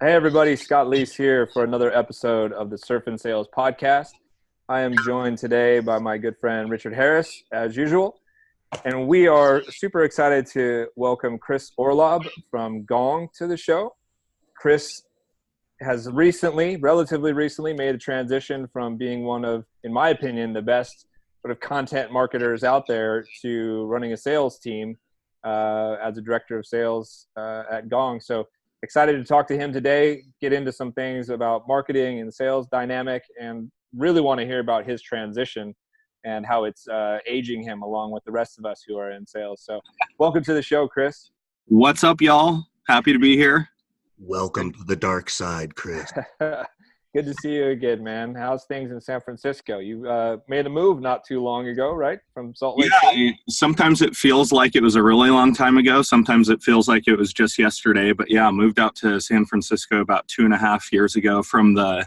Hey everybody, Scott Leese here for another episode of the Surf and Sales podcast. I am joined today by my good friend Richard Harris, as usual, and we are super excited to welcome Chris Orlob from Gong to the show. Chris has relatively recently, made a transition from being one of, in my opinion, the best sort of content marketers out there to running a sales team as a director of sales at Gong. So excited to talk to him today, get into some things about marketing and sales dynamic, and really want to hear about his transition and how it's aging him along with the rest of us who are in sales. So welcome to the show, Chris. What's up, y'all? Happy to be here. Welcome to the dark side, Chris. Good to see you again, man. How's things in San Francisco? You made a move not too long ago, right? From Salt Lake City? Sometimes it feels like it was a really long time ago. Sometimes it feels like it was just yesterday. But yeah, moved out to San Francisco about 2.5 years ago from the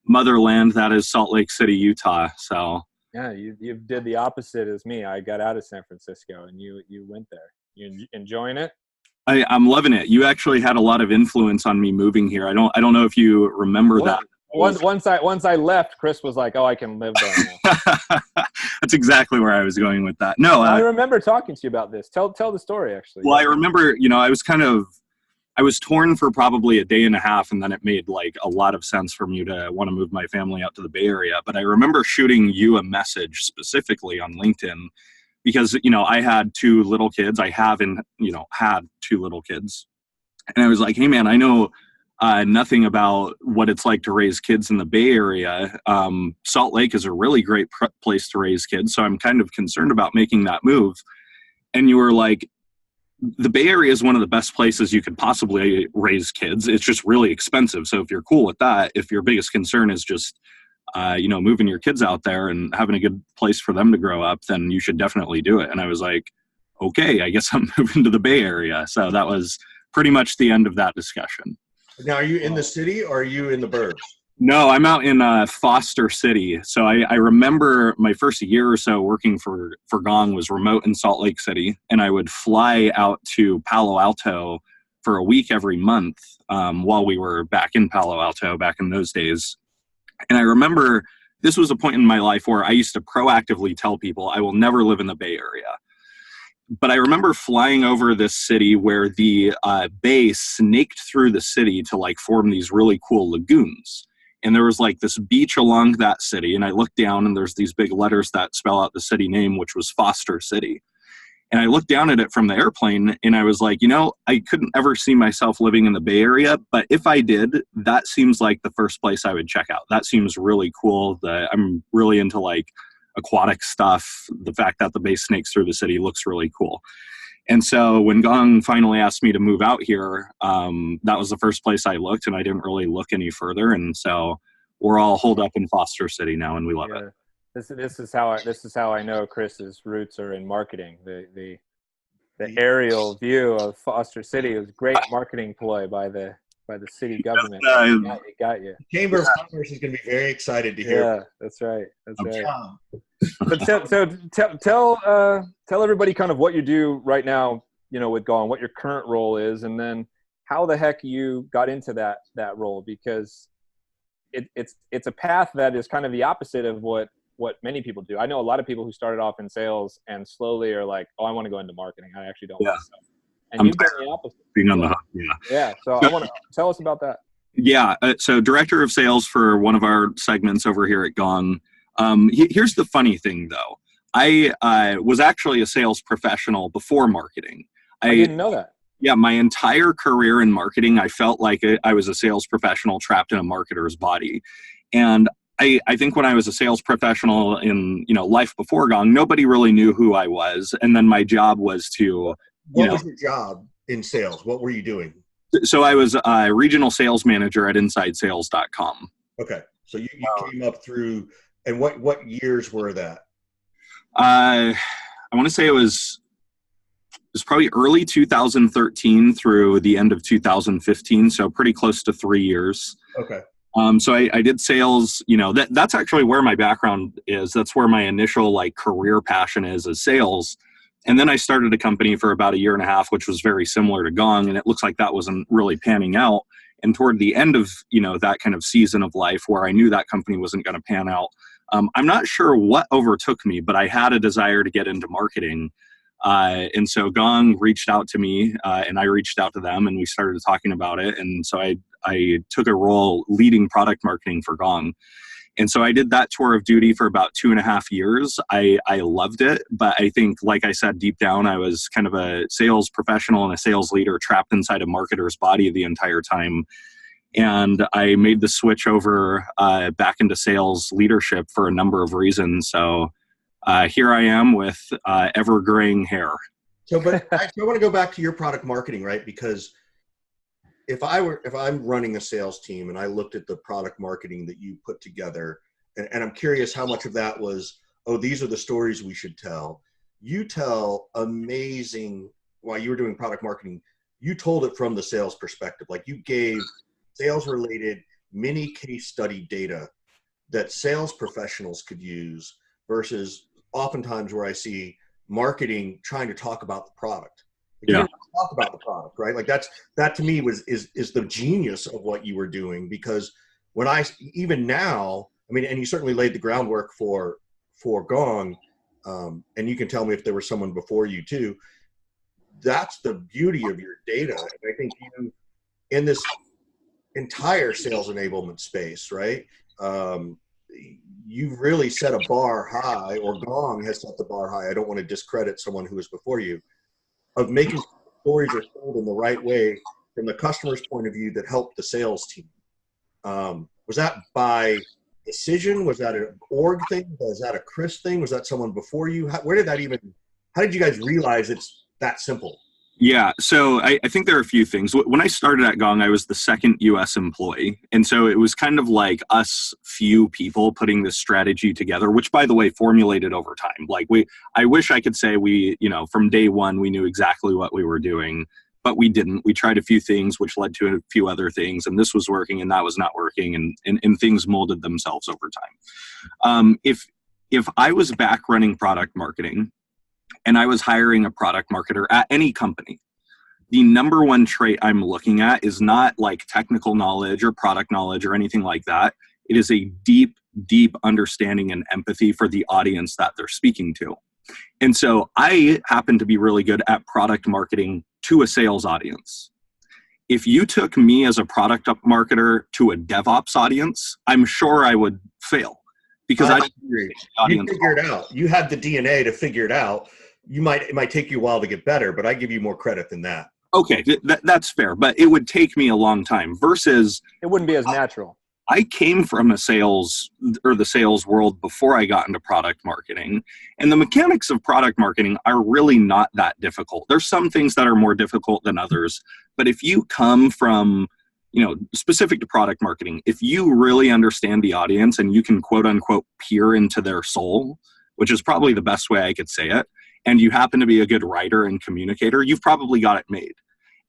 motherland that is Salt Lake City, Utah. So yeah, you did the opposite as me. I got out of San Francisco and you went there. You enjoying it? I'm loving it. You actually had a lot of influence on me moving here. I don't know if you remember that. Once I left, Chris was like, "Oh, I can live there now." That's exactly where I was going with that. No, I remember talking to you about this. Tell the story, actually. Well, I remember, I was torn for probably a day and a half, and then it made like a lot of sense for me to want to move my family out to the Bay Area. But I remember shooting you a message specifically on LinkedIn because, I had two little kids. I haven't, had two little kids. And I was like, hey, man, I know nothing about what it's like to raise kids in the Bay Area. Salt Lake is a really great place to raise kids, so I'm kind of concerned about making that move. And you were like, the Bay Area is one of the best places you could possibly raise kids. It's just really expensive. So if you're cool with that, if your biggest concern is just, moving your kids out there and having a good place for them to grow up, then you should definitely do it. And I was like, okay, I guess I'm moving to the Bay Area. So that was pretty much the end of that discussion. Now, are you in the city or are you in the burbs? No, I'm out in Foster City. So I remember my first year or so working for Gong was remote in Salt Lake City. And I would fly out to Palo Alto for a week every month while we were back in Palo Alto back in those days. And I remember this was a point in my life where I used to proactively tell people I will never live in the Bay Area. But I remember flying over this city where the bay snaked through the city to like form these really cool lagoons. And there was like this beach along that city. And I looked down and there's these big letters that spell out the city name, which was Foster City. And I looked down at it from the airplane and I was like, I couldn't ever see myself living in the Bay Area. But if I did, that seems like the first place I would check out. That seems really cool. I'm really into like aquatic stuff. The fact that the bay snakes through the city looks really cool. And so when Gong finally asked me to move out here, that was the first place I looked, and I didn't really look any further. And so we're all holed up in Foster City now, and we love it. This is how I know Chris's roots are in marketing. The aerial view of Foster City was a great marketing ploy by the city government. It got you. Chamber of Commerce is going to be very excited to hear. Yeah, that's right. But tell everybody kind of what you do right now, with Gong, what your current role is, and then how the heck you got into that role, because it's a path that is kind of the opposite of what many people do. I know a lot of people who started off in sales and slowly are like, oh, I want to go into marketing. I actually don't want to. And you've done the opposite. Being on the hook, yeah. So I want to tell us about that. Yeah. So director of sales for one of our segments over here at Gong. Here's the funny thing, though. I was actually a sales professional before marketing. I didn't know that. Yeah, my entire career in marketing, I felt like I was a sales professional trapped in a marketer's body. And I think when I was a sales professional in life before Gong, nobody really knew who I was. And then my job was to What was your job in sales? What were you doing? So I was a regional sales manager at InsideSales.com. Okay. So you came up through, and what years were that? I want to say it was probably early 2013 through the end of 2015. So pretty close to 3 years. Okay. So I did sales, that's actually where my background is. That's where my initial career passion is sales. And then I started a company for about 1.5 years, which was very similar to Gong. And it looks like that wasn't really panning out. And toward the end of, that kind of season of life where I knew that company wasn't going to pan out, I'm not sure what overtook me, but I had a desire to get into marketing. And so Gong reached out to me, and I reached out to them, and we started talking about it. And so I took a role leading product marketing for Gong. And so I did that tour of duty for about 2.5 years. I loved it, but I think, like I said, deep down, I was kind of a sales professional and a sales leader trapped inside a marketer's body the entire time. And I made the switch over back into sales leadership for a number of reasons. So here I am with ever-graying hair. So, but I want to go back to your product marketing, right? Because if I'm running a sales team and I looked at the product marketing that you put together, and I'm curious how much of that was, oh, these are the stories we should tell. You tell amazing, while you were doing product marketing, you told it from the sales perspective. Like, you gave sales related mini case study data that sales professionals could use versus oftentimes where I see marketing trying to talk about the product. You don't talk about the product, right? Like that to me is the genius of what you were doing, because when even now, I mean, and you certainly laid the groundwork for Gong, and you can tell me if there was someone before you too. That's the beauty of your data. And I think you, in this entire sales enablement space, right? You've really set a bar high, or Gong has set the bar high. I don't want to discredit someone who was before you, of making stories are told in the right way from the customer's point of view that helped the sales team. Was that by decision? Was that an org thing? Was that a Chris thing? Was that someone before you? How did you guys realize it's that simple? Yeah, so I think there are a few things. When I started at Gong, I was the second US employee. And so it was kind of like us few people putting this strategy together, which, by the way, formulated over time. Like, I wish I could say from day one, we knew exactly what we were doing, but we didn't. We tried a few things, which led to a few other things, and this was working and that was not working, and things molded themselves over time. If I was back running product marketing, and I was hiring a product marketer at any company, the number one trait I'm looking at is not like technical knowledge or product knowledge or anything like that. It is a deep, deep understanding and empathy for the audience that they're speaking to. And so I happen to be really good at product marketing to a sales audience. If you took me as a product marketer to a DevOps audience, I'm sure I would fail, because I agree. You figured it out. You had the DNA to figure it out. It might take you a while to get better, but I give you more credit than that. Okay, that's fair, but it would take me a long time versus it wouldn't be as natural. I came from the sales world before I got into product marketing, and the mechanics of product marketing are really not that difficult. There's some things that are more difficult than others, but if you come from, specific to product marketing, if you really understand the audience and you can quote unquote peer into their soul, which is probably the best way I could say it, and you happen to be a good writer and communicator, you've probably got it made.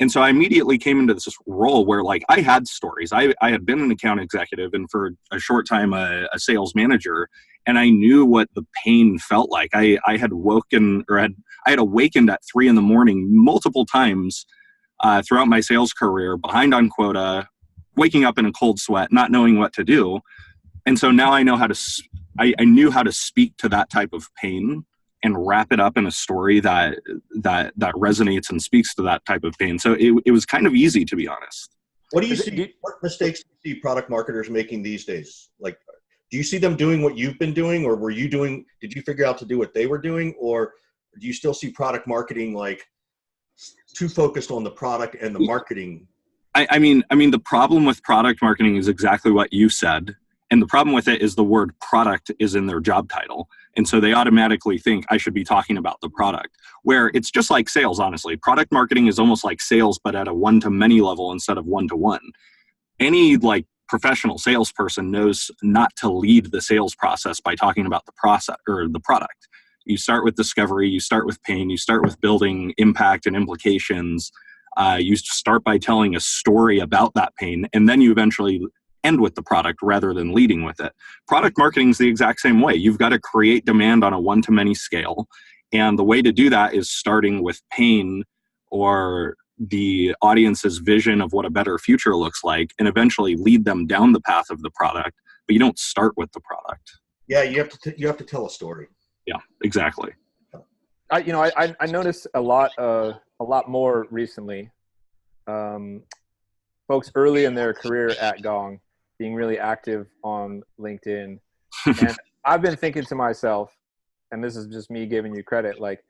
And so I immediately came into this role where, like, I had stories. I had been an account executive and for a short time a sales manager, and I knew what the pain felt like. I had awakened at 3 a.m. multiple times throughout my sales career, behind on quota, waking up in a cold sweat, not knowing what to do. And so now I know I knew how to speak to that type of pain and wrap it up in a story that resonates and speaks to that type of pain. So it was kind of easy, to be honest. What do you see? What mistakes do you see product marketers making these days? Like, do you see them doing what you've been doing, or did you figure out to do what they were doing, or do you still see product marketing like too focused on the product and the marketing? I mean, the problem with product marketing is exactly what you said. And the problem with it is the word product is in their job title. And so they automatically think I should be talking about the product, where it's just like sales, honestly. Product marketing is almost like sales, but at a one-to-many level instead of one-to-one. Any professional salesperson knows not to lead the sales process by talking about the process or the product. You start with discovery, you start with pain, you start with building impact and implications. You start by telling a story about that pain, and then you eventually end with the product rather than leading with it. Product marketing is the exact same way. You've got to create demand on a one-to-many scale. And the way to do that is starting with pain or the audience's vision of what a better future looks like and eventually lead them down the path of the product, but you don't start with the product. Yeah, you have to tell a story. Yeah, exactly. I noticed a lot more recently, folks early in their career at Gong being really active on LinkedIn. And I've been thinking to myself, and this is just me giving you credit, like,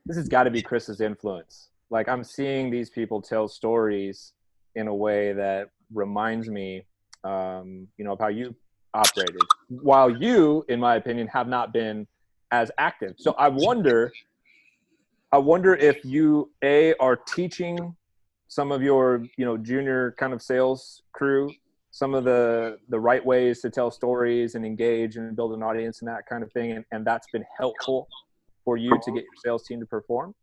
this has got to be Chris's influence. Like, I'm seeing these people tell stories in a way that reminds me, of how you operated, while you, in my opinion, have not been as active. So I wonder if you, are teaching some of your, junior kind of sales crew some of the right ways to tell stories and engage and build an audience and that kind of thing. And that's been helpful for you to get your sales team to perform.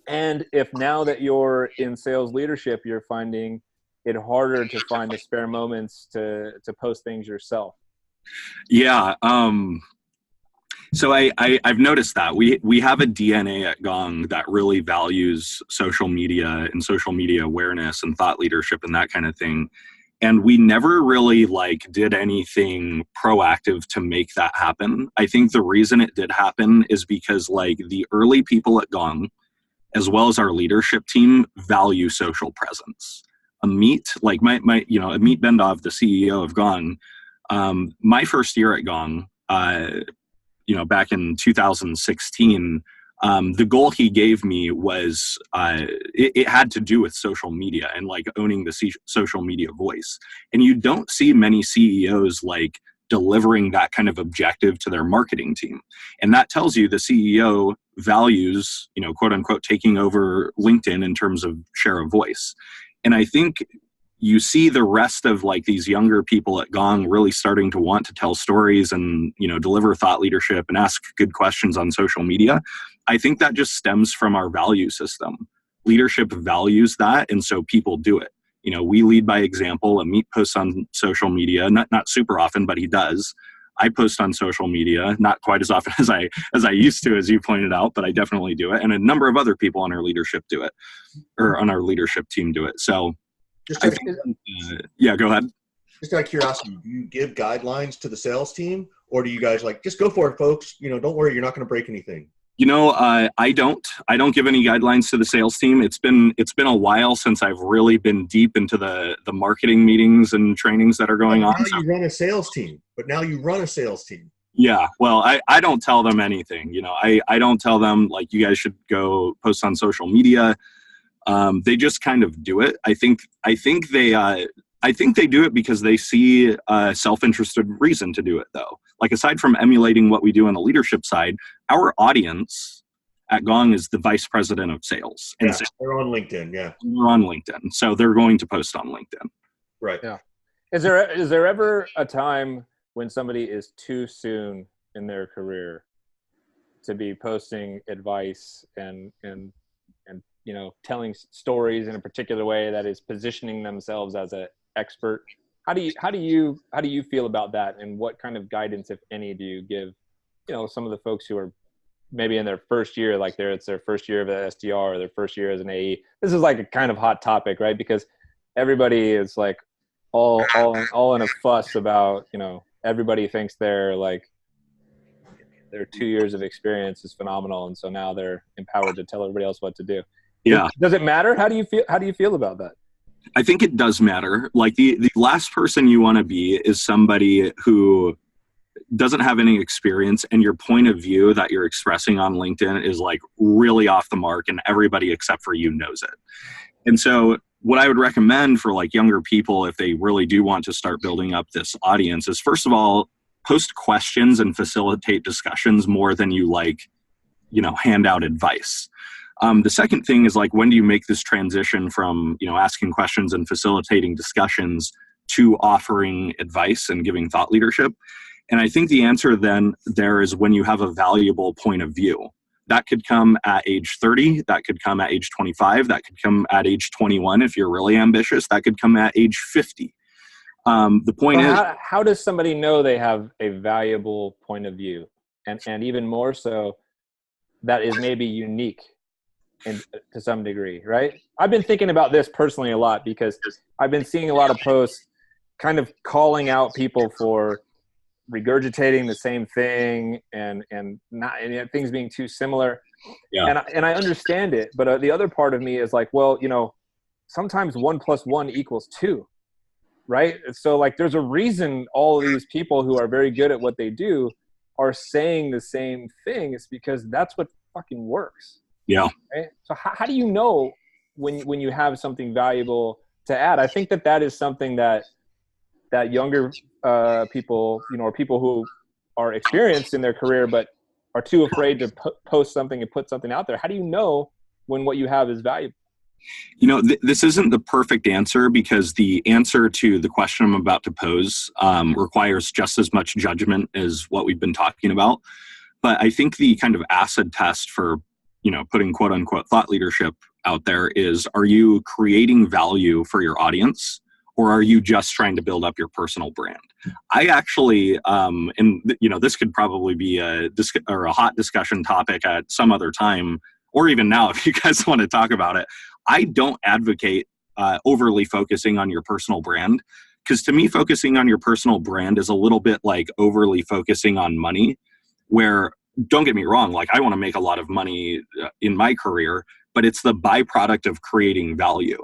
And if now that you're in sales leadership, you're finding it harder to find the spare moments to post things yourself. Yeah. So I've noticed that we have a DNA at Gong that really values social media and social media awareness and thought leadership and that kind of thing. And we never really did anything proactive to make that happen. I think the reason it did happen is because the early people at Gong, as well as our leadership team, value social presence. Amit Bendov, the CEO of Gong, my first year at Gong, back in 2016, the goal he gave me was it had to do with social media and owning the social media voice. And you don't see many CEOs delivering that kind of objective to their marketing team. And that tells you the CEO values, quote unquote, taking over LinkedIn in terms of share of voice. And I think you see the rest of these younger people at Gong really starting to want to tell stories and, deliver thought leadership and ask good questions on social media. I think that just stems from our value system. Leadership values that, and so people do it. We lead by example. Amit posts on social media, not super often, but he does. I post on social media, not quite as often as I used to, as you pointed out, but I definitely do it. And a number of other people on our leadership do it, or on our leadership team do it. So yeah, go ahead. Just out of curiosity, do you give guidelines to the sales team, or do you guys just go for it, folks? Don't worry, you're not going to break anything. I don't give any guidelines to the sales team. It's been a while since I've really been deep into the marketing meetings and trainings that are going on. Now you run a sales team, Yeah. Well, I don't tell them anything. I don't tell them you guys should go post on social media. They just kind of do it. I think they do it because they see a self-interested reason to do it, though. Aside from emulating what we do on the leadership side, our audience at Gong is the vice president of sales. And they're on LinkedIn. Yeah, they're on LinkedIn, so they're going to post on LinkedIn. Right. Yeah. Is there ever a time when somebody is too soon in their career to be posting advice and telling stories in a particular way that is positioning themselves as an expert? How do you feel about that, and what kind of guidance, if any, do you give some of the folks who are maybe in their first year, it's their first year of an SDR or their first year as an AE? This is a kind of hot topic, right? Because everybody is all in a fuss about, everybody thinks their 2 years of experience is phenomenal, and so now they're empowered to tell everybody else what to do. Yeah. Does it matter? How do you feel about that? I think it does matter. The last person you want to be is somebody who doesn't have any experience, and your point of view that you're expressing on LinkedIn is really off the mark, and everybody except for you knows it. And so what I would recommend for younger people, if they really do want to start building up this audience, is first of all, post questions and facilitate discussions more than you hand out advice. The second thing is when do you make this transition from, asking questions and facilitating discussions to offering advice and giving thought leadership? And I think the answer then there is when you have a valuable point of view. That could come at age 30, that could come at age 25, that could come at age 21 if you're really ambitious, that could come at age 50. The point is, how does somebody know they have a valuable point of view? And even more so, that is maybe unique and to some degree, right? I've been thinking about this personally a lot because I've been seeing a lot of posts kind of calling out people for regurgitating the same thing and things being too similar. Yeah. And I understand it, but the other part of me is like, well, sometimes 1 + 1 = 2, right? So like, there's a reason all of these people who are very good at what they do are saying the same thing. It's because that's what fucking works. Yeah. Right? So how do you know when you have something valuable to add? I think that is something that younger people, or people who are experienced in their career but are too afraid to post something and put something out there. How do you know when what you have is valuable? This isn't the perfect answer, because the answer to the question I'm about to pose requires just as much judgment as what we've been talking about. But I think the kind of acid test for, putting quote unquote thought leadership out there is, are you creating value for your audience, or are you just trying to build up your personal brand? I actually, this could probably be a hot discussion topic at some other time, or even now if you guys want to talk about it. I don't advocate overly focusing on your personal brand, because to me, focusing on your personal brand is a little bit like overly focusing on money, where, don't get me wrong, like I want to make a lot of money in my career, but it's the byproduct of creating value.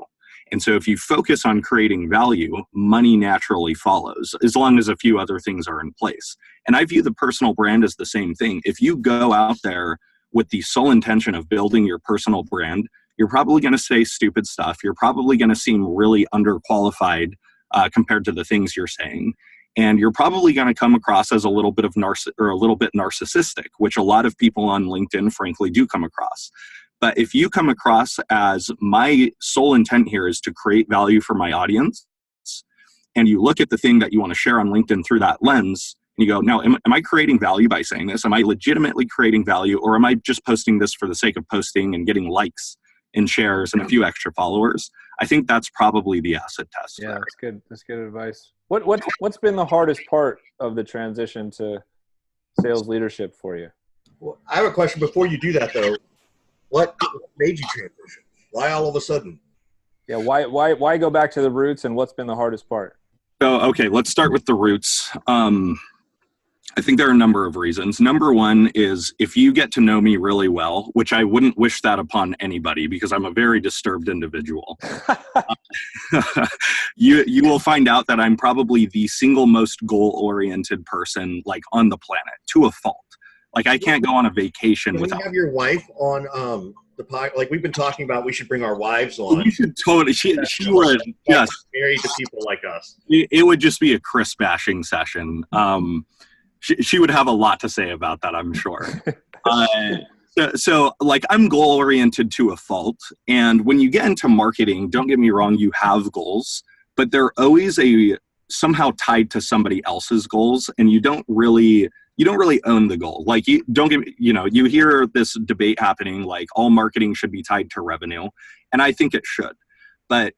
And so if you focus on creating value, money naturally follows, as long as a few other things are in place. And I view the personal brand as the same thing. If you go out there with the sole intention of building your personal brand, you're probably going to say stupid stuff. You're probably going to seem really underqualified compared to the things you're saying. And you're probably going to come across as a little bit narcissistic, which a lot of people on LinkedIn, frankly, do come across. But if you come across as, my sole intent here is to create value for my audience, and you look at the thing that you want to share on LinkedIn through that lens, and you go, now, am I creating value by saying this? Am I legitimately creating value, or am I just posting this for the sake of posting and getting likes and shares and a few extra followers? I think that's probably the acid test. Yeah, that's good. That's good advice. What's been the hardest part of the transition to sales leadership for you? Well, I have a question before you do that, though. What made you transition? Why all of a sudden? Yeah, why go back to the roots, and what's been the hardest part? So, okay, let's start with the roots. I think there are a number of reasons. Number one is, if you get to know me really well, which I wouldn't wish that upon anybody because I'm a very disturbed individual, you will find out that I'm probably the single most goal-oriented person like on the planet, to a fault. Like, I can't go on a vacation without. Can we have your wife on the pod? Like, we've been talking about, we should bring our wives on. You should totally. She would just married to people like us. It would just be a Chris bashing session. She would have a lot to say about that, I'm sure. So like, I'm goal oriented to a fault. And when you get into marketing, don't get me wrong, you have goals, but they're always somehow tied to somebody else's goals, and you don't really own the goal. Like, you hear this debate happening, like all marketing should be tied to revenue. And I think it should. But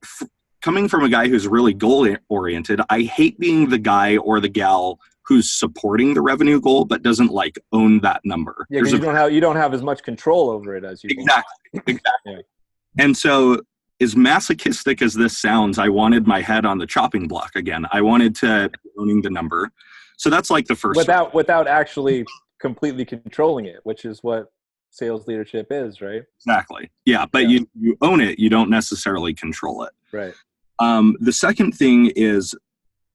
coming from a guy who's really goal oriented, I hate being the guy or the gal who's supporting the revenue goal but doesn't like own that number. Yeah, you don't have as much control over it as you exactly. Yeah. And so, as masochistic as this sounds, I wanted my head on the chopping block again. I wanted to be owning the number. So that's like the first without actually completely controlling it, which is what sales leadership is, right? Exactly. Yeah, but you own it. You don't necessarily control it. Right. The second thing is,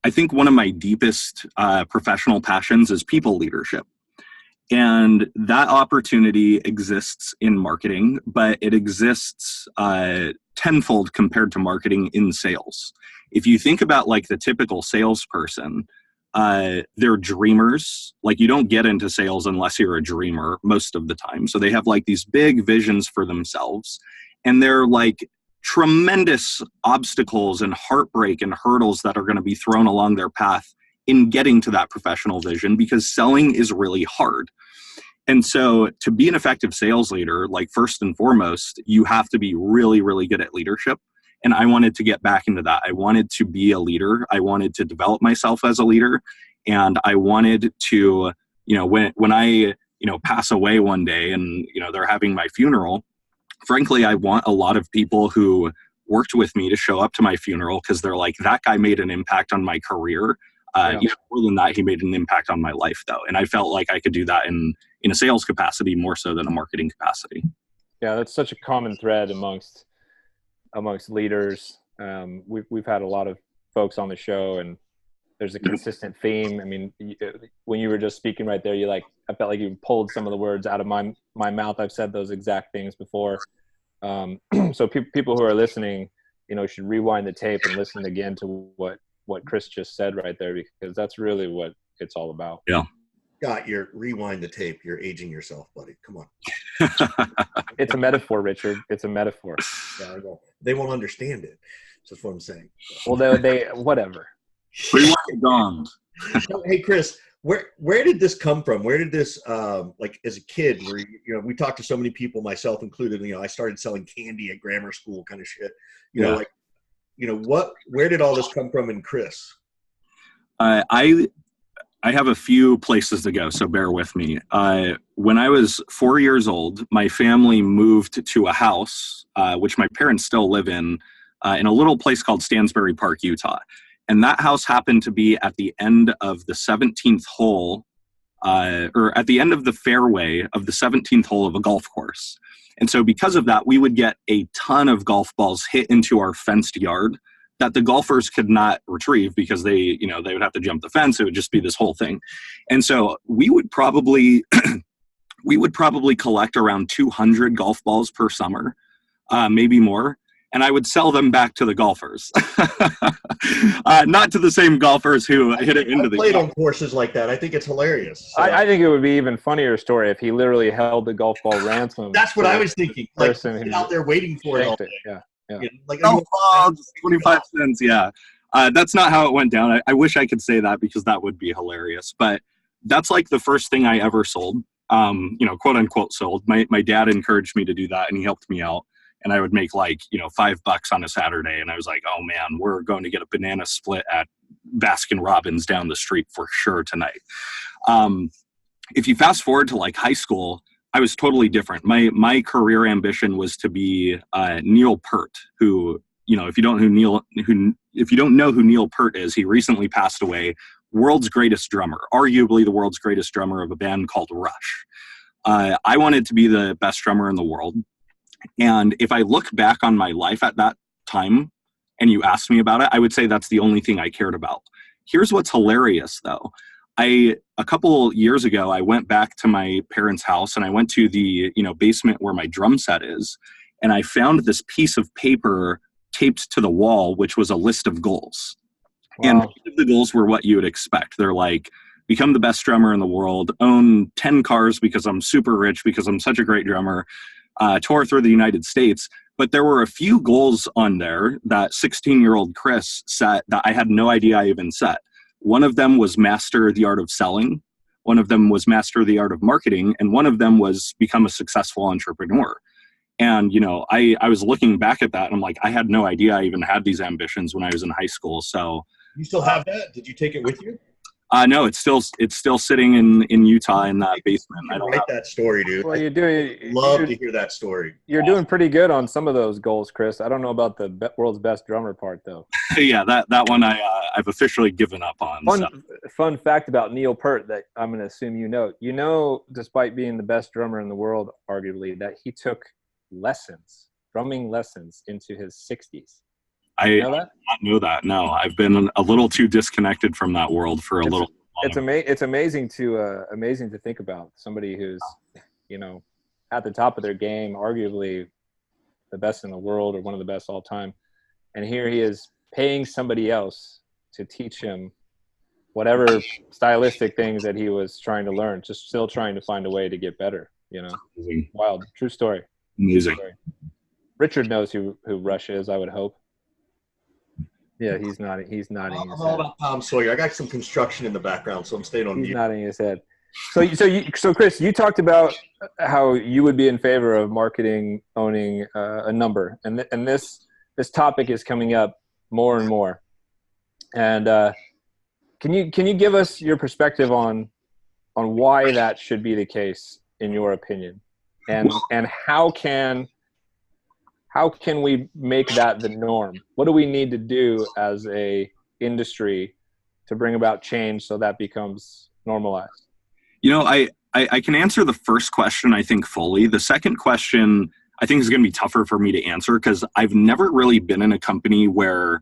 I think one of my deepest professional passions is people leadership. And that opportunity exists in marketing, but it exists tenfold compared to marketing in sales. If you think about like the typical salesperson, they're dreamers. Like, you don't get into sales unless you're a dreamer most of the time. So they have like these big visions for themselves, and they're like tremendous obstacles and heartbreak and hurdles that are going to be thrown along their path in getting to that professional vision, because selling is really hard. And so to be an effective sales leader, like, first and foremost, you have to be really, really good at leadership. And I wanted to get back into that. I wanted to be a leader. I wanted to develop myself as a leader. And I wanted to, when I, pass away one day and, they're having my funeral, frankly, I want a lot of people who worked with me to show up to my funeral because they're like, that guy made an impact on my career. Even more than that, he made an impact on my life, though. And I felt like I could do that in a sales capacity more so than a marketing capacity. Yeah, that's such a common thread amongst leaders. We've had a lot of folks on the show, and there's a consistent theme. I mean, when you were just speaking right there, I felt like you pulled some of the words out of my mouth. I've said those exact things before. So people who are listening, should rewind the tape and listen again to what Chris just said right there, because that's really what it's all about. Yeah. Scott, you're rewind the tape. You're aging yourself, buddy. Come on. It's a metaphor, Richard. It's a metaphor. Yeah, I know. They won't understand it. That's what I'm saying. Well, they whatever. Rewind the Gong. Hey, Chris, where did this come from? Where did this, like as a kid, where, we talked to so many people, myself included, I started selling candy at grammar school kind of shit, where did all this come from in Chris? I have a few places to go, so bear with me. When I was 4 years old, my family moved to a house, which my parents still live in a little place called Stansbury Park, Utah. And that house happened to be at the end of the 17th hole, or at the end of the fairway of the 17th hole of a golf course. And so because of that, we would get a ton of golf balls hit into our fenced yard that the golfers could not retrieve because they would have to jump the fence. It would just be this whole thing. And so we would probably collect around 200 golf balls per summer, maybe more. And I would sell them back to the golfers, not to the same golfers who hit it into the played on courses like that. I think it's hilarious. So. I think it would be even funnier story if he literally held the golf ball ransom. That's what I was thinking. Like out there waiting for it all day. Yeah. Like golf ball, just 25 cents. Yeah. That's not how it went down. I wish I could say that because that would be hilarious. But that's like the first thing I ever sold. Quote unquote sold. My dad encouraged me to do that, and he helped me out. And I would make $5 on a Saturday. And I was like, oh man, we're going to get a banana split at Baskin Robbins down the street for sure tonight. If you fast forward to high school, I was totally different. My career ambition was to be Neil Peart, who, if you don't know who Neil Peart is, he recently passed away. World's greatest drummer, arguably the world's greatest drummer of a band called Rush. I wanted to be the best drummer in the world. And if I look back on my life at that time and you asked me about it, I would say that's the only thing I cared about. Here's what's hilarious, though. A couple years ago, I went back to my parents' house and I went to the basement where my drum set is. And I found this piece of paper taped to the wall, which was a list of goals. Wow. And the goals were what you would expect. They're like, become the best drummer in the world, own 10 cars because I'm super rich, because I'm such a great drummer, tour through the United States. But there were a few goals on there that 16-year-old Chris set that I had no idea I even set. One of them was master the art of selling. One of them was master the art of marketing. And one of them was become a successful entrepreneur. And, I was looking back at that and I'm like, I had no idea I even had these ambitions when I was in high school. So you still have that? Did you take it with you? No, it's still sitting in Utah in that basement. I don't write that story, dude. Well, love to hear that story. You're doing pretty good on some of those goals, Chris. I don't know about the world's best drummer part, though. Yeah, that one I've officially given up on. Fun fact about Neil Peart that I'm going to assume you know, despite being the best drummer in the world, arguably, that he took drumming lessons into his 60s. I did not know that. No, I've been a little too disconnected from that world for a little. It's amazing to think about somebody who's, at the top of their game, arguably the best in the world or one of the best all time, and here he is paying somebody else to teach him whatever stylistic things that he was trying to learn, just still trying to find a way to get better. Amazing. Wild, true story. Amazing. True story. Richard knows who Rush is, I would hope. Yeah, he's nodding. He's nodding. I'm all about Tom Sawyer. I got some construction in the background, so I'm staying on mute. He's nodding his head. So Chris, you talked about how you would be in favor of marketing owning a number, and this topic is coming up more and more. And can you give us your perspective on why that should be the case in your opinion, and how can how can we make that the norm? What do we need to do as a industry to bring about change so that becomes normalized? You know, I can answer the first question, I think, fully. The second question, I think, is going to be tougher for me to answer because I've never really been in a company where,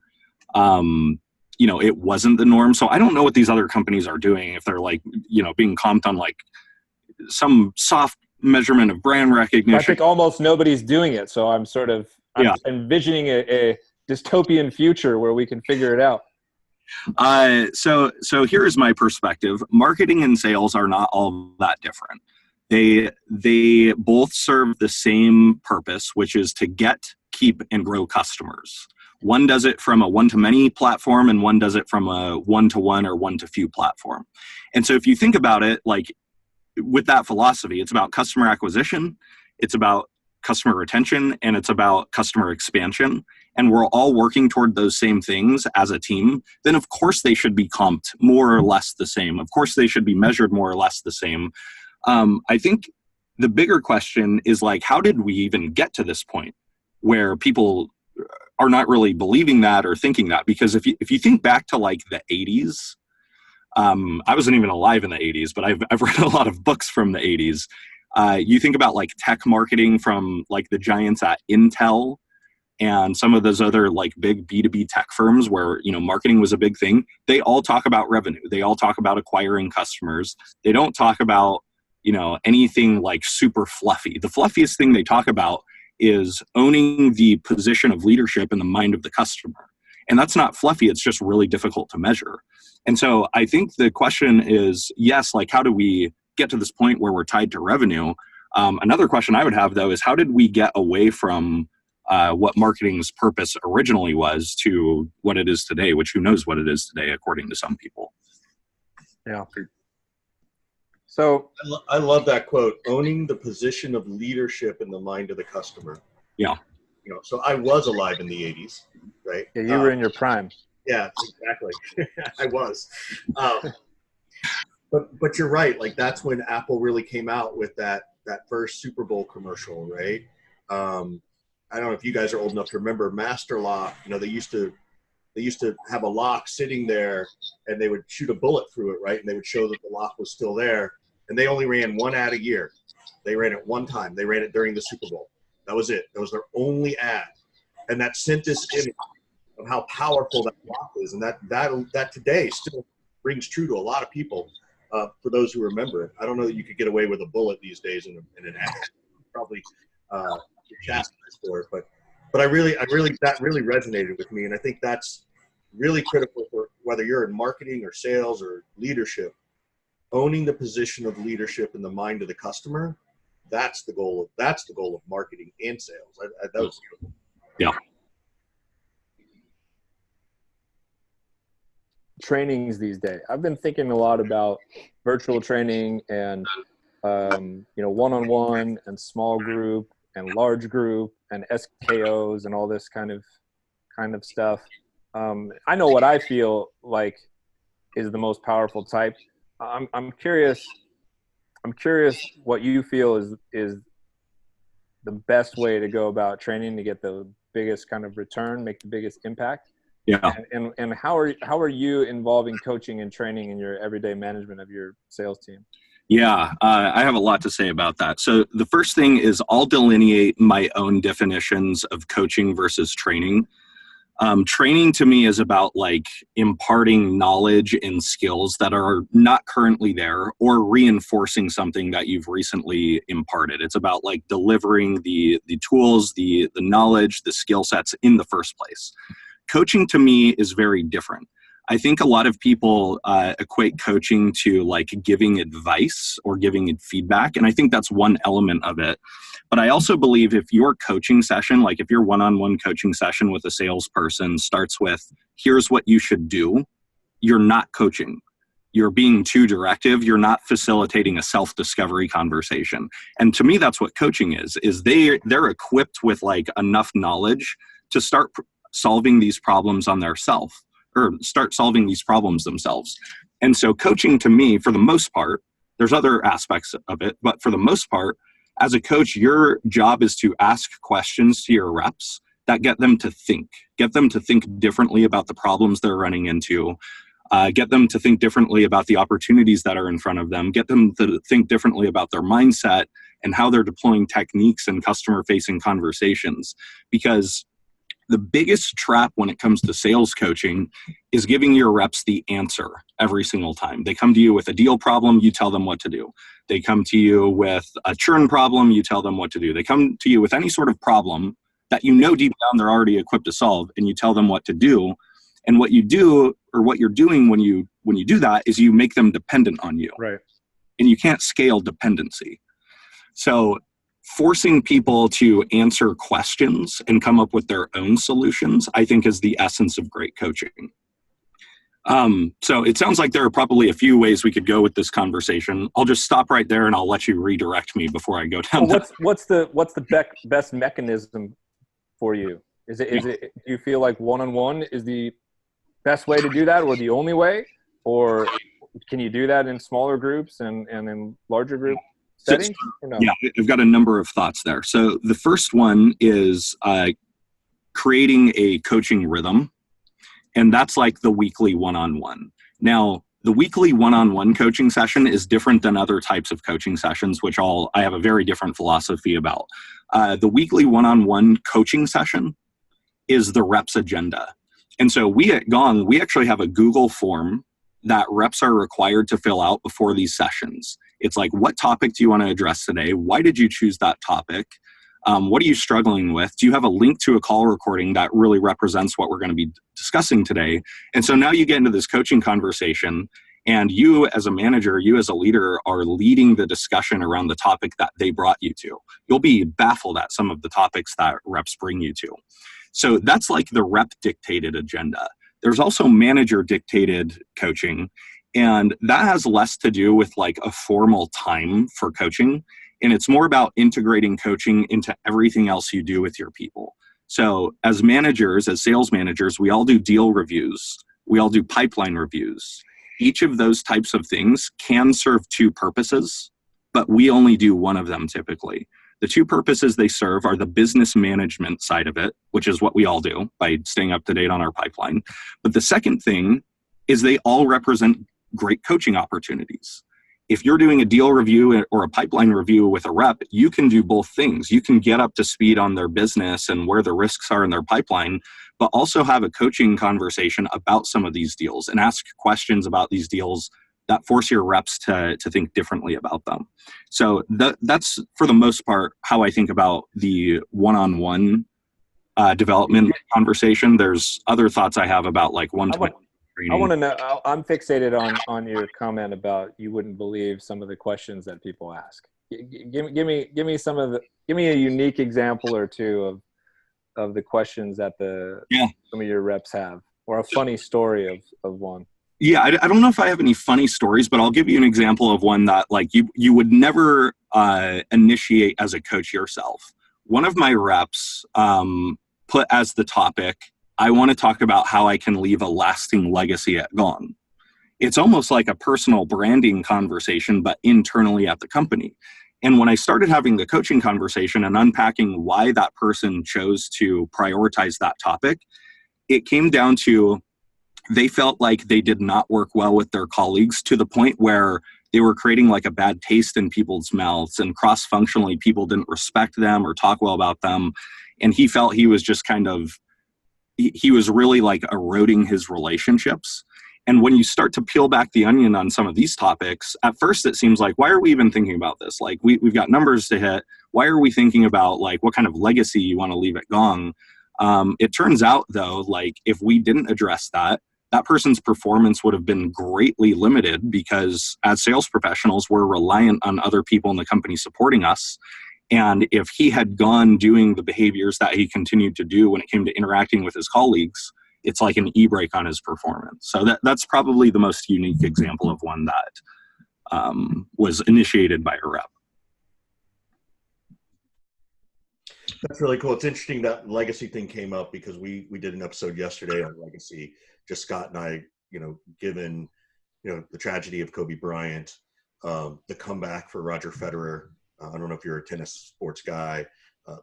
you know, it wasn't the norm. So I don't know what these other companies are doing, if they're like, you know, being comped on like some soft measurement of brand recognition. I think almost nobody's doing it. So I'm envisioning a dystopian future where we can figure it out. So here's my perspective. Marketing and sales are not all that different. They both serve the same purpose, which is to get, keep, and grow customers. One does it from a one-to-many platform, and one does it from a one-to-one or one-to-few platform. And so if you think about it, like with that philosophy, it's about customer acquisition, it's about customer retention, and it's about customer expansion. And we're all working toward those same things as a team, then of course they should be comped more or less the same. Of course they should be measured more or less the same. I think the bigger question is like, how did we even get to this point where people are not really believing that or thinking that? Because if you think back to like the 80s, I wasn't even alive in the 80s, but I've read a lot of books from the 80s. You think about like tech marketing from like the giants at Intel and some of those other like big B2B tech firms where, you know, marketing was a big thing. They all talk about revenue. They all talk about acquiring customers. They don't talk about, you know, anything like super fluffy. The fluffiest thing they talk about is owning the position of leadership in the mind of the customer. And that's not fluffy. It's just really difficult to measure. And so I think the question is, yes, like how do we get to this point where we're tied to revenue? Another question I would have, though, is how did we get away from what marketing's purpose originally was to what it is today, which who knows what it is today, according to some people. Yeah. So I love that quote, owning the position of leadership in the mind of the customer. Yeah. You know, so I was alive in the 80s, right? Yeah, you were in your prime. Yeah, exactly. I was. But you're right. Like that's when Apple really came out with that first Super Bowl commercial, right? I don't know if you guys are old enough to remember Master Lock. You know, they used to have a lock sitting there, and they would shoot a bullet through it, right? And they would show that the lock was still there. And they only ran one ad a year. They ran it one time. They ran it during the Super Bowl. That was it. That was their only ad. And that sent this image of how powerful that lock is, and that today still rings true to a lot of people. For those who remember it, I don't know that you could get away with a bullet these days in an ad. Probably chastised for it, but I really that really resonated with me, and I think that's really critical for whether you're in marketing or sales or leadership. Owning the position of leadership in the mind of the customer, that's the goal of marketing and sales. That was beautiful. Yeah. Trainings these days. I've been thinking a lot about virtual training and one-on-one and small group and large group and SKOs and all this kind of stuff. I know what I feel like is the most powerful type. I'm curious what you feel is the best way to go about training to get the biggest kind of return, make the biggest impact. Yeah. And how are you involving coaching and training in your everyday management of your sales team? Yeah, I have a lot to say about that. So the first thing is I'll delineate my own definitions of coaching versus training. Training to me is about like imparting knowledge and skills that are not currently there or reinforcing something that you've recently imparted. It's about like delivering the tools, the knowledge, the skill sets in the first place. Coaching to me is very different. I think a lot of people equate coaching to like giving advice or giving feedback, and I think that's one element of it. But I also believe if your coaching session, like if your one-on-one coaching session with a salesperson starts with, here's what you should do, you're not coaching. You're being too directive. You're not facilitating a self-discovery conversation. And to me, that's what coaching is they're equipped with like enough knowledge to start solving these problems on their self, or start solving these problems themselves. And so coaching to me, for the most part, there's other aspects of it, but for the most part, As a coach, your job is to ask questions to your reps that get them to think differently about the problems they're running into, get them to think differently about the opportunities that are in front of them, get them to think differently about their mindset and how they're deploying techniques and customer-facing conversations. Because the biggest trap when it comes to sales coaching is giving your reps the answer every single time. They come to you with a deal problem, you tell them what to do. They come to you with a churn problem, you tell them what to do. They come to you with any sort of problem that you know deep down they're already equipped to solve, and you tell them what to do. And what you do, or what you're doing when you do that, is you make them dependent on you. Right. And you can't scale dependency. So forcing people to answer questions and come up with their own solutions, I think, is the essence of great coaching. So it sounds like there are probably a few ways we could go with this conversation. I'll just stop right there and I'll let you redirect me before I go down. Well, what's the best mechanism for you? Is it do you feel like one-on-one is the best way to do that, or the only way, or can you do that in smaller groups and in larger group settings? No? Yeah, I've got a number of thoughts there. So the first one is creating a coaching rhythm, and that's like the weekly one-on-one. Now, the weekly one-on-one coaching session is different than other types of coaching sessions, which I have a very different philosophy about. The weekly one-on-one coaching session is the reps agenda. And so we at Gong, we actually have a Google form that reps are required to fill out before these sessions. It's like, what topic do you want to address today? Why did you choose that topic? What are you struggling with? Do you have a link to a call recording that really represents what we're going to be discussing today? And so now you get into this coaching conversation, and you as a manager, you as a leader are leading the discussion around the topic that they brought you to. You'll be baffled at some of the topics that reps bring you to. So that's like the rep dictated agenda. There's also manager dictated coaching, and that has less to do with like a formal time for coaching. And it's more about integrating coaching into everything else you do with your people. So as managers, as sales managers, we all do deal reviews. We all do pipeline reviews. Each of those types of things can serve two purposes, but we only do one of them typically. The two purposes they serve are the business management side of it, which is what we all do by staying up to date on our pipeline. But the second thing is they all represent great coaching opportunities. If you're doing a deal review or a pipeline review with a rep, you can do both things. You can get up to speed on their business and where the risks are in their pipeline, but also have a coaching conversation about some of these deals and ask questions about these deals that force your reps to think differently about them. So that's, for the most part, how I think about the one-on-one development conversation. There's other thoughts I have about like one-to-one training. I want to know, I'm fixated on your comment about you wouldn't believe some of the questions that people ask. Give me a unique example or two of the questions that some of your reps have, or a funny story of one. Yeah, I don't know if I have any funny stories, but I'll give you an example of one that like you would never initiate as a coach yourself. One of my reps put as the topic, I want to talk about how I can leave a lasting legacy at Gong. It's almost like a personal branding conversation, but internally at the company. And when I started having the coaching conversation and unpacking why that person chose to prioritize that topic, it came down to they felt like they did not work well with their colleagues to the point where they were creating like a bad taste in people's mouths, and cross-functionally people didn't respect them or talk well about them. And he felt he was just he was really like eroding his relationships. And when you start to peel back the onion on some of these topics, at first it seems like, why are we even thinking about this? Like we've got numbers to hit. Why are we thinking about like what kind of legacy you want to leave at Gong? It turns out though, like if we didn't address that person's performance would have been greatly limited, because as sales professionals, we're reliant on other people in the company supporting us. And if he had gone doing the behaviors that he continued to do when it came to interacting with his colleagues, it's like an e-brake on his performance. So that's probably the most unique example of one that was initiated by a rep. That's really cool. It's interesting that legacy thing came up because we did an episode yesterday on legacy. Just Scott and I, given, the tragedy of Kobe Bryant, the comeback for Roger Federer, I don't know if you're a tennis sports guy,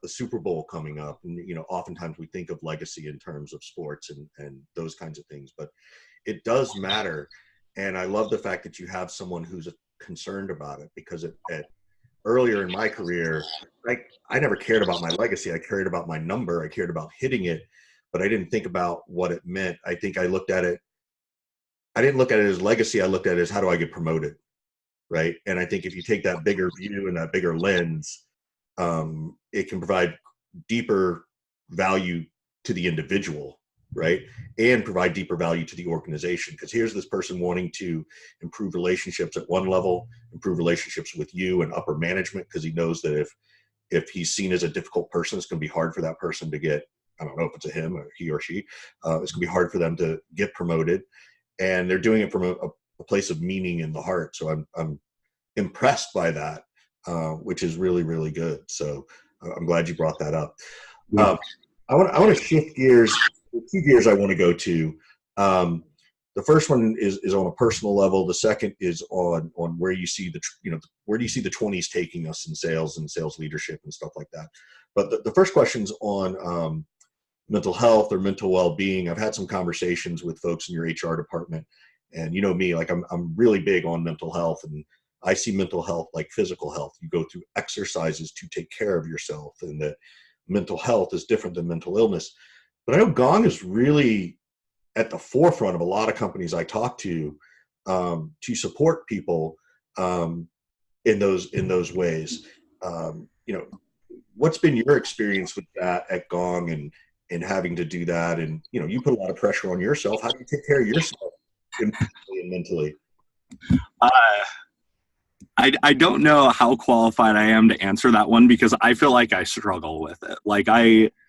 the Super Bowl coming up, and oftentimes we think of legacy in terms of sports and those kinds of things, but it does matter. And I love the fact that you have someone who's concerned about it, because earlier in my career, I never cared about my legacy. I cared about my number. I cared about hitting it, but I didn't think about what it meant. I think I didn't look at it as legacy. I looked at it as, how do I get promoted? Right. And I think if you take that bigger view and that bigger lens, it can provide deeper value to the individual, right? And provide deeper value to the organization. Because here's this person wanting to improve relationships at one level, improve relationships with you and upper management, because he knows that if he's seen as a difficult person, it's going to be hard for that person to get, I don't know if it's a him or he or she, it's going to be hard for them to get promoted. And they're doing it from a place of meaning in the heart. So I'm impressed by that, which is really, really good. So I'm glad you brought that up. Yeah. I want to shift gears. Two gears I want to go to. The first one is on a personal level. The second is on where you see where do you see the 20s taking us in sales and sales leadership and stuff like that. But the first question's on mental health or mental well-being. I've had some conversations with folks in your HR department, and you know me, like I'm really big on mental health, and I see mental health like physical health. You go through exercises to take care of yourself, and that mental health is different than mental illness. But I know Gong is really at the forefront of a lot of companies I talk to support people in those ways. What's been your experience with that at Gong and having to do that? And you put a lot of pressure on yourself. How do you take care of yourself emotionally and mentally? I don't know how qualified I am to answer that one, because I feel like I struggle with it.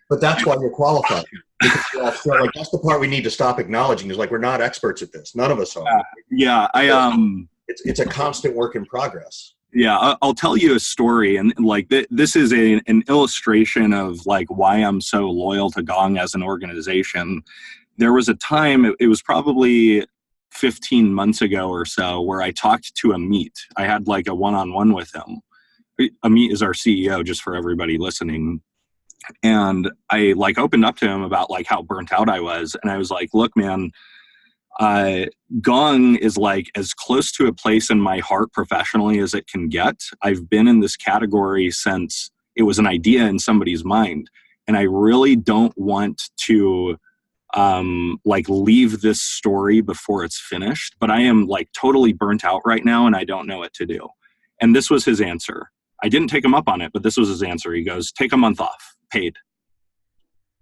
But that's why you're qualified. Like, that's the part we need to stop acknowledging, is like, we're not experts at this. None of us are. It's a constant work in progress. Yeah, I'll tell you a story, and like this is an illustration of like why I'm so loyal to Gong as an organization. There was a time, it was probably 15 months ago or so, where I talked to Amit. I had like a one-on-one with him. Amit is our CEO, just for everybody listening. And I like opened up to him about like how burnt out I was. And I was like, look, man, Gong is like as close to a place in my heart professionally as it can get. I've been in this category since it was an idea in somebody's mind. And I really don't want to like leave this story before it's finished, but I am like totally burnt out right now and I don't know what to do. And this was his answer. I didn't take him up on it, but this was his answer. He goes, take a month off, paid.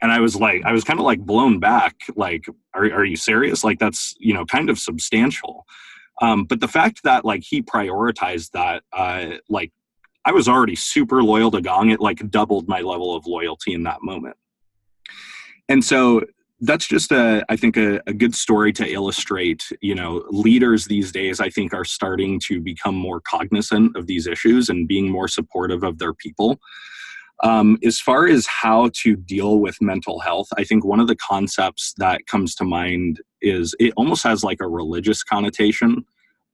And I was kind of like blown back. Like, are you serious? Like, that's, kind of substantial. But the fact that like he prioritized that, like I was already super loyal to Gong. It like doubled my level of loyalty in that moment. And so that's just I think a good story to illustrate, leaders these days, I think, are starting to become more cognizant of these issues and being more supportive of their people. As far as how to deal with mental health, I think one of the concepts that comes to mind is it almost has like a religious connotation,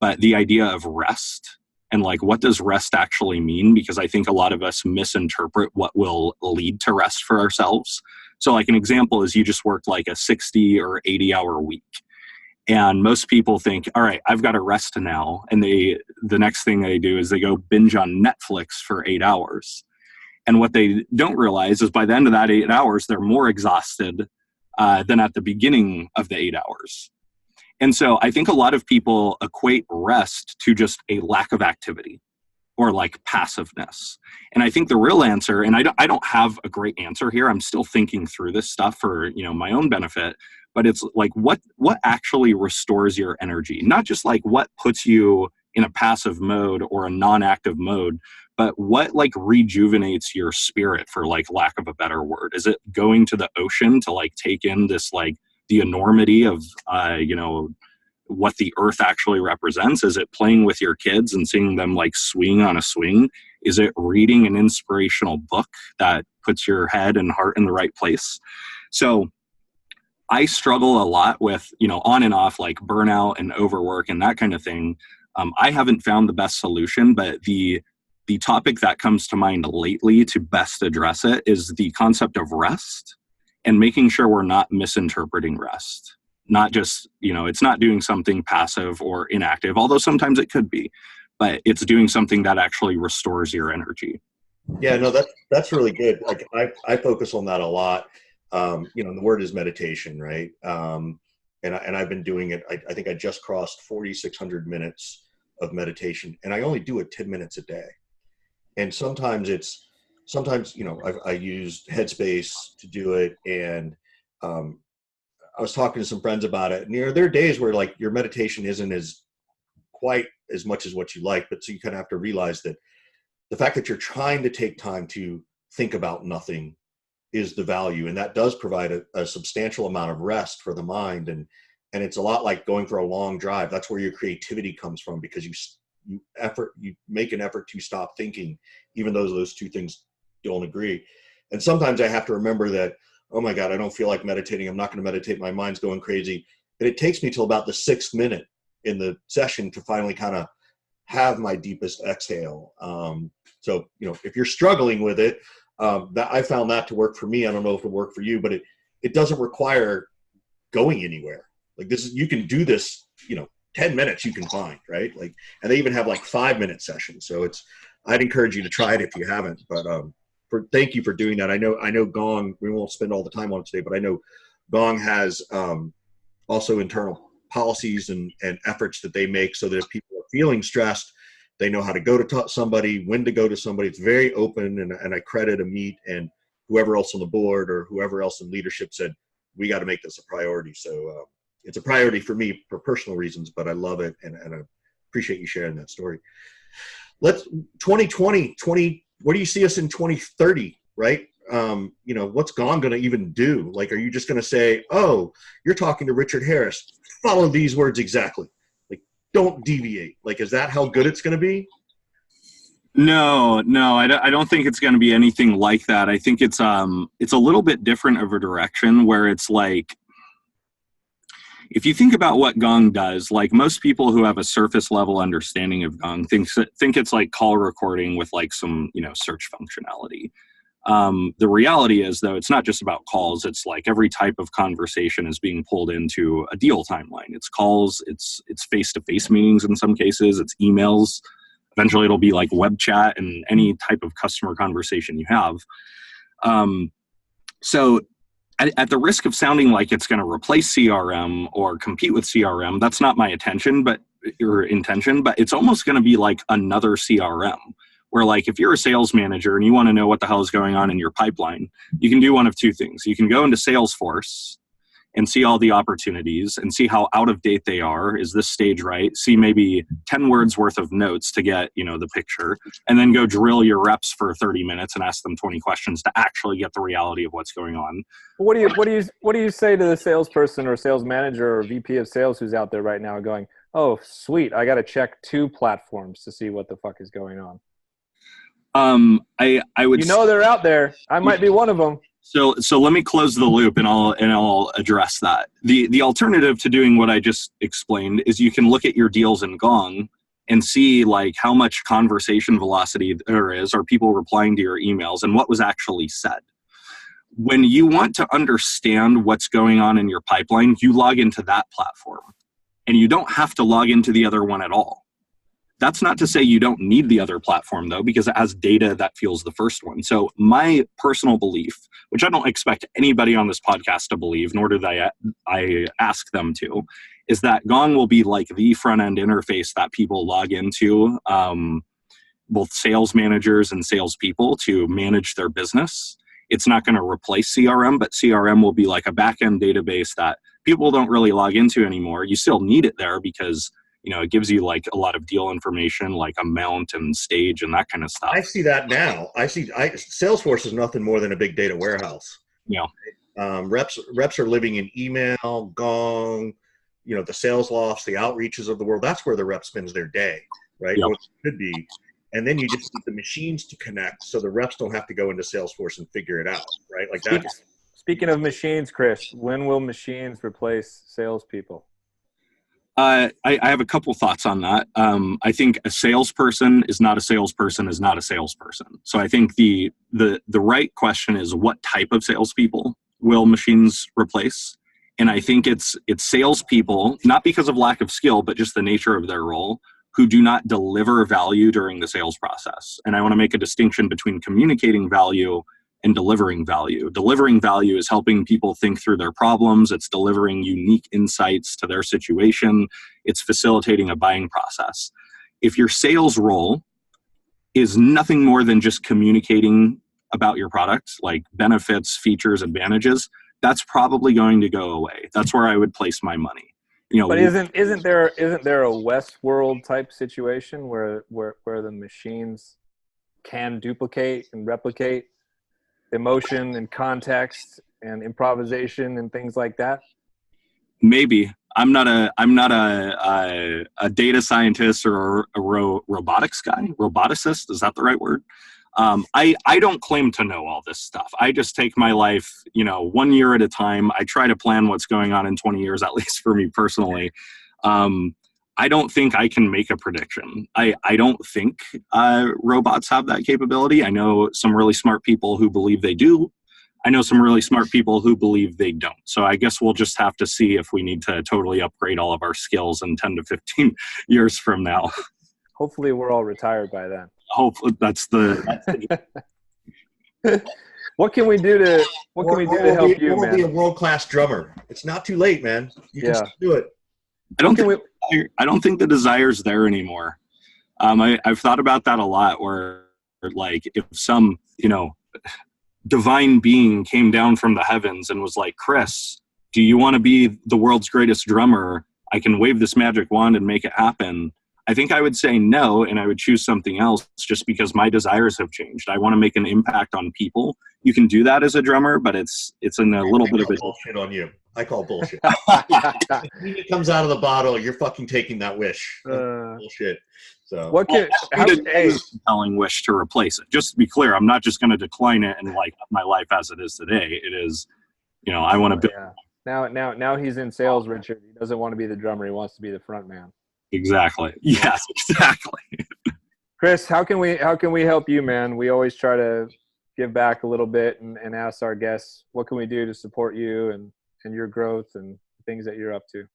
but the idea of rest and like, what does rest actually mean? Because I think a lot of us misinterpret what will lead to rest for ourselves. So like an example is you just worked like a 60 or 80 hour week. And most people think, all right, I've got to rest now. And the next thing they do is they go binge on Netflix for 8 hours. And what they don't realize is by the end of that 8 hours, they're more exhausted than at the beginning of the 8 hours. And so I think a lot of people equate rest to just a lack of activity or like passiveness. And I think the real answer, and I don't have a great answer here, I'm still thinking through this stuff for, my own benefit, but it's like what actually restores your energy, not just like what puts you in a passive mode or a non-active mode, but what like rejuvenates your spirit, for like lack of a better word. Is it going to the ocean to like take in this like the enormity of what the earth actually represents? Is it playing with your kids and seeing them like swing on a swing? Is it reading an inspirational book that puts your head and heart in the right place? So I struggle a lot with, on and off like burnout and overwork and that kind of thing. I haven't found the best solution, but the the topic that comes to mind lately to best address it is the concept of rest and making sure we're not misinterpreting rest. Not just, it's not doing something passive or inactive, although sometimes it could be, but it's doing something that actually restores your energy. Yeah, no, that's really good. Like I focus on that a lot. The word is meditation, right? And I've been doing it. I think I just crossed 4,600 minutes of meditation, and I only do it 10 minutes a day. And sometimes I used Headspace to do it, and I was talking to some friends about it. And there are days where like your meditation isn't as quite as much as what you like, but so you kind of have to realize that the fact that you're trying to take time to think about nothing is the value, and that does provide a substantial amount of rest for the mind. And it's a lot like going for a long drive. That's where your creativity comes from, because you make an effort to stop thinking, even though those two things don't agree. And sometimes I have to remember that, oh my God, I don't feel like meditating. I'm not going to meditate. My mind's going crazy. And it takes me till about the 6th minute in the session to finally kind of have my deepest exhale. So, if you're struggling with it, that I found that to work for me. I don't know if it'll work for you, but it doesn't require going anywhere. Like you can do this, 10 minutes you can find, right? Like, and they even have like 5-minute sessions. So I'd encourage you to try it if you haven't, but, thank you for doing that. I know Gong, we won't spend all the time on it today, but I know Gong has, also internal policies and efforts that they make so that if people are feeling stressed, they know how to go to somebody, when to go to somebody. It's very open, and I credit Amit and whoever else on the board or whoever else in leadership said, we got to make this a priority. So it's a priority for me for personal reasons, but I love it, and I appreciate you sharing that story. Let's 2020, where do you see us in 2030, right? What's Gong going to even do? Like, are you just going to say, oh, you're talking to Richard Harris, follow these words exactly, like, don't deviate? Like, is that how good it's going to be? No, I don't think it's going to be anything like that. I think it's a little bit different of a direction, where it's like, if you think about what Gong does, like most people who have a surface level understanding of Gong think it's like call recording with like some, search functionality. The reality is, though, it's not just about calls. It's like every type of conversation is being pulled into a deal timeline. It's calls, it's face-to-face meetings in some cases, it's emails. Eventually it'll be like web chat and any type of customer conversation you have. So at the risk of sounding like it's going to replace CRM or compete with CRM, that's not my intention, but it's almost going to be like another CRM, where like if you're a sales manager and you want to know what the hell is going on in your pipeline, you can do one of two things. You can go into Salesforce and see all the opportunities and see how out of date they are. Is this stage right? See maybe 10 words worth of notes to get, the picture, and then go drill your reps for 30 minutes and ask them 20 questions to actually get the reality of what's going on. What do you say to the salesperson or sales manager or VP of sales who's out there right now going, oh, sweet, I got to check 2 platforms to see what the fuck is going on? I would, they're out there. I might be one of them. So let me close the loop and I'll address that. The alternative to doing what I just explained is you can look at your deals in Gong and see like how much conversation velocity there is. Are people replying to your emails and what was actually said? When you want to understand what's going on in your pipeline, you log into that platform, and you don't have to log into the other one at all. That's not to say you don't need the other platform, though, because it has data that fuels the first one. So my personal belief, which I don't expect anybody on this podcast to believe, nor did I ask them to, is that Gong will be like the front-end interface that people log into, both sales managers and salespeople, to manage their business. It's not going to replace CRM, but CRM will be like a back-end database that people don't really log into anymore. You still need it there because it gives you like a lot of deal information, like amount and stage and that kind of stuff. I see that now. Salesforce is nothing more than a big data warehouse. Yeah. Reps are living in email, Gong, the sales lofts, the outreaches of the world. That's where the rep spends their day, right? Yep. What it could be. And then you just need the machines to connect so the reps don't have to go into Salesforce and figure it out, right? Like that. Speaking of machines, Chris, when will machines replace salespeople? I have a couple thoughts on that. I think a salesperson is not a salesperson is not a salesperson. So I think the right question is, what type of salespeople will machines replace? And I think it's salespeople, not because of lack of skill, but just the nature of their role, who do not deliver value during the sales process. And I want to make a distinction between communicating value and delivering value. Delivering value is helping people think through their problems. It's delivering unique insights to their situation. It's facilitating a buying process. If your sales role is nothing more than just communicating about your product, like benefits, features, advantages, that's probably going to go away. That's where I would place my money. But isn't there a Westworld type situation where the machines can duplicate and replicate emotion and context and improvisation and things like that? Maybe. I'm not a data scientist or a robotics guy. Roboticist, is that the right word? I don't claim to know all this stuff. I just take my life, 1 year at a time. I try to plan what's going on in 20 years, at least for me personally. I don't think I can make a prediction. I don't think robots have that capability. I know some really smart people who believe they do. I know some really smart people who believe they don't. So I guess we'll just have to see if we need to totally upgrade all of our skills in 10 to 15 years from now. Hopefully we're all retired by then. Hopefully that's the What can we do to help you, man? We'll be a world-class drummer. It's not too late, man. You can still do it. I don't think the desire's there anymore. I've thought about that a lot, where like if some, divine being came down from the heavens and was like, Chris, do you want to be the world's greatest drummer? I can wave this magic wand and make it happen. I think I would say no, and I would choose something else just because my desires have changed. I want to make an impact on people. You can do that as a drummer, but it's in a little bit of a bullshit on you. I call bullshit. When it comes out of the bottle, you're fucking taking that wish. Bullshit. So what can a compelling wish to replace it? Just to be clear, I'm not just going to decline it and like my life as it is today. It is, I want to build. Yeah. Now he's in sales, Richard. He doesn't want to be the drummer. He wants to be the front man. Exactly. Yes, exactly. Chris, how can we help you, man? We always try to give back a little bit and ask our guests, what can we do to support you and your growth and things that you're up to?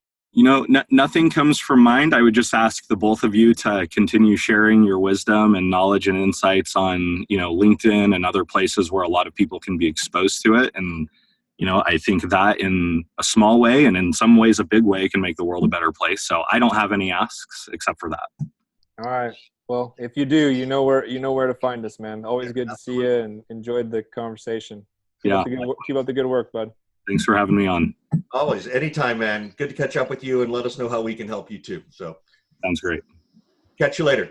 Nothing comes from mind. I would just ask the both of you to continue sharing your wisdom and knowledge and insights on, LinkedIn and other places where a lot of people can be exposed to it. And, I think that in a small way and in some ways a big way can make the world a better place. So I don't have any asks except for that. All right. Well, if you do, you know where to find us, man. Always good to see you and enjoyed the conversation. Keep up the good work, bud. Thanks for having me on. Always. Anytime, man. Good to catch up with you and let us know how we can help you too. So sounds great. Catch you later.